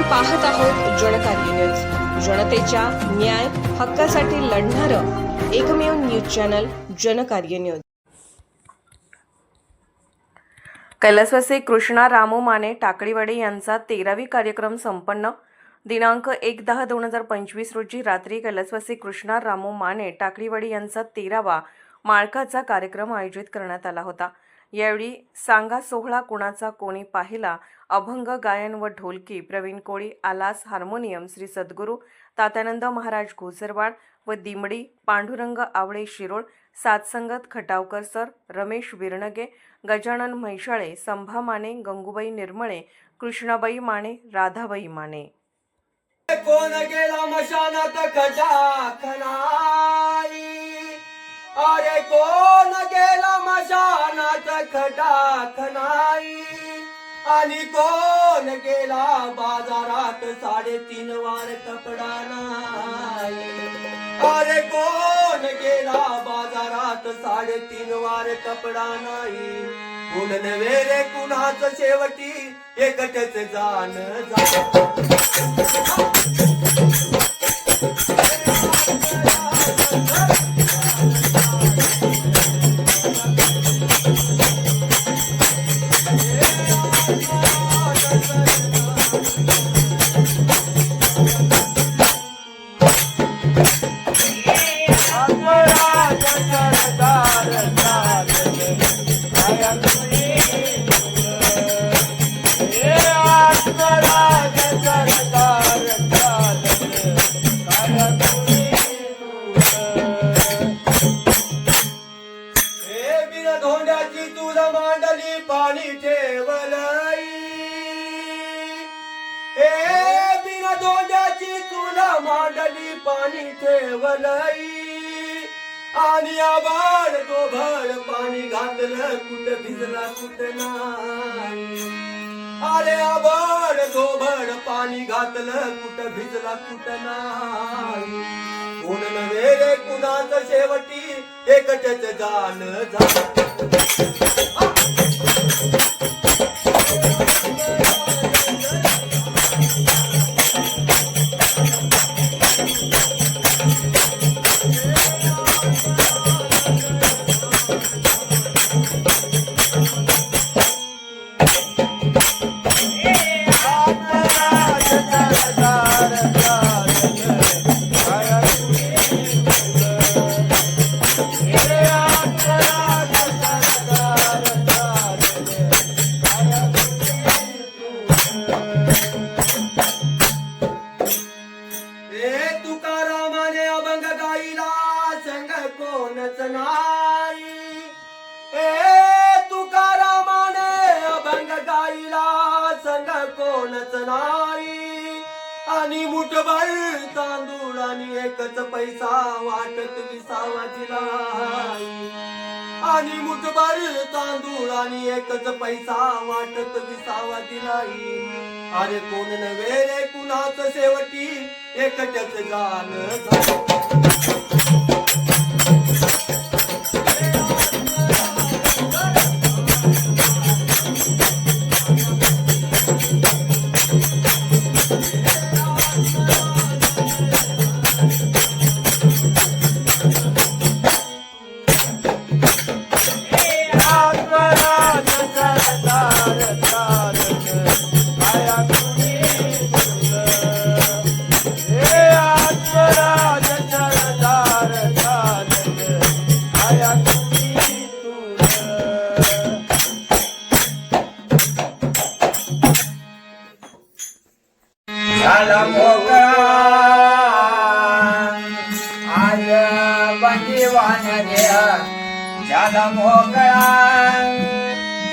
पाहत आहोत जनकार्य न्यूज, जनतेच्या न्याय हक्कासाठी लढणारं एकमेव न्यूज चॅनल जनकार्य न्यूज। कैलासवासी कृष्णा रामू माने टाकळीवाडी यांचा 13वी कार्यक्रम संपन्न। दिनांक 1/10/2025 रोजी रात्री कैलासवासी कृष्णा रामू माने टाकळीवाडी यांचा 13वा माळकाचा कार्यक्रम आयोजित करण्यात आला होता। यावेळी सांगा सोहळा कुणाचा कोणी पाहिला, अभंग गायन व ढोलकी प्रवीण कोळी, आलास हार्मोनियम श्री सद्गुरू तात्यानंद महाराज घोसरवाड व दिमडी पांडुरंग आवळे शिरोळ, सातसंगत खटावकर सर, रमेश विरणगे, गजानन म्हैसाळे, संभा माने, गंगूबाई निर्मळे, कृष्णाबाई माने, राधाबाई माने। कोण गेला मशानात खटा खनाई, अरे कोण गेला मशानात खटा खनाई, आणि कोण गेला बाजारात 3.5 वार कपडा नाही, अरे कोण गेला बाजारात 3.5 वार कपडा नाही। कोण नव्हे रे कुणाच शेवटी एकटच जाण धोंड्याची तुला मांडली पाणी ठेवलई, हे बिना धोंड्याची तुला मांडली पाणी ठेवलई, आणि आबाळ गोभळ पाणी घातलं कुठं भिजला कुठं नाही, अरे आबाळ गोभळ पाणी घातलं कुठं भिजला कुठं नाही। कोण नव्हे रे कुणाचं शेवटी एकटच जाण झालं। तुकारामाने अभंग गाईला संग कोणच नाही, तुकारामाने अभंग गाईला संग कोणच नाही, आणि मुठभर तांदूळ आणि एकच पैसा वाटत विसावा दिलाई, आणि मुठभर तांदूळ आणि एकच पैसा वाटत विसावा दिलाई। अरे कोण नव्हे रे कुणाचं शेवटी एकटच जाण झालं। झाला मोकळा आज बंदीवान देह, झाला मोकळा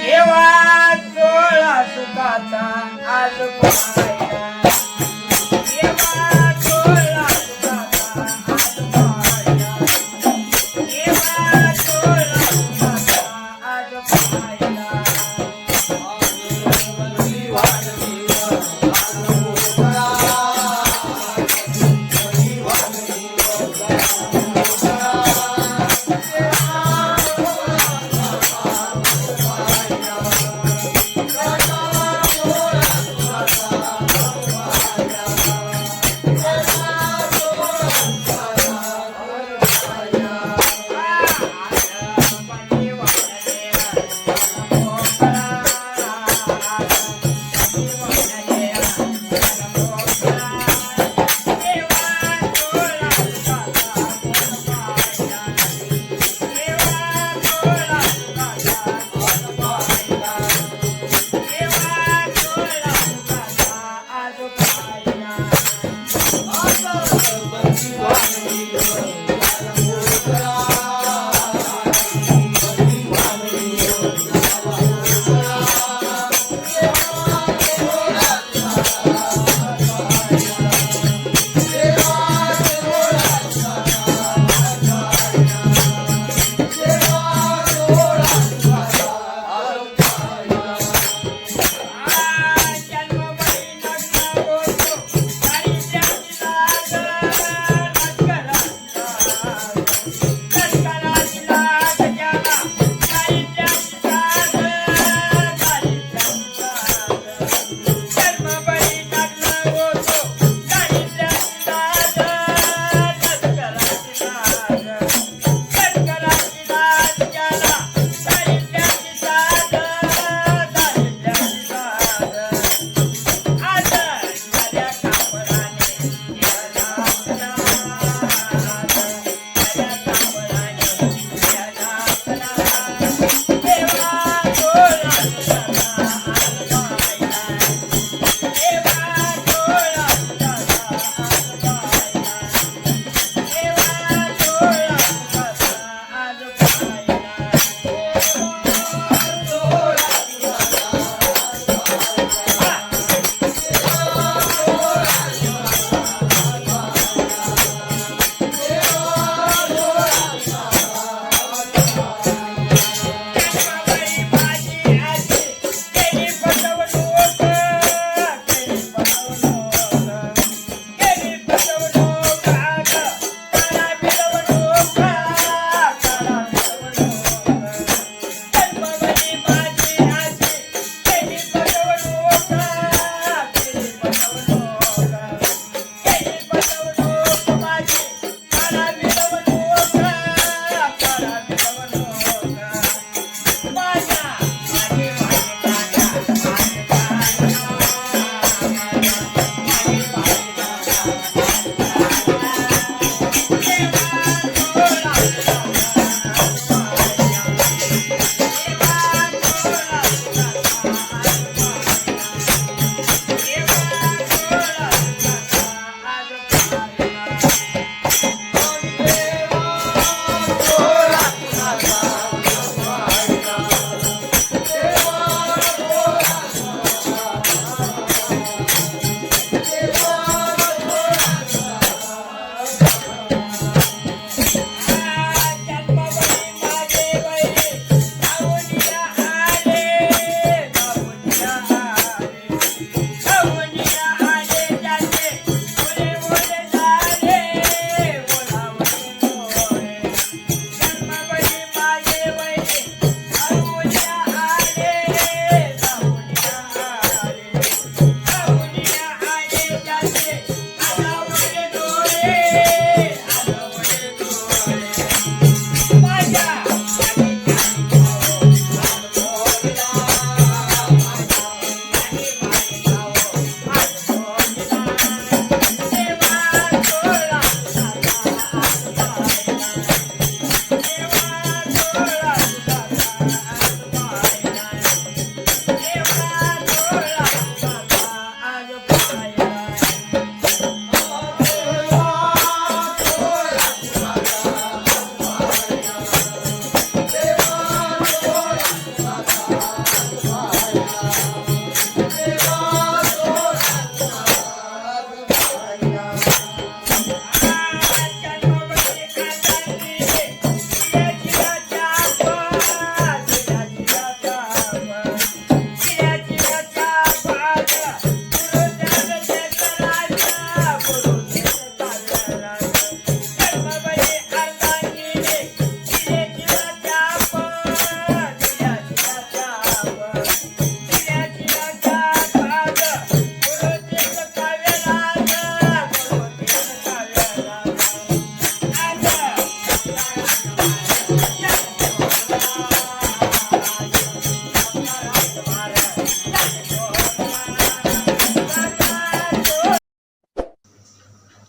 केव्हा चोळा सुखाचा आज पाया, केव्हा चोळा सुखाचा आज पाया, केव्हा चोळा सुखाचा आज पाया।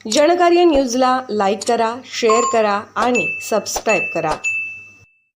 जनकार्य न्यूजला लाईक करा, शेअर करा आणि सबस्क्राईब करा.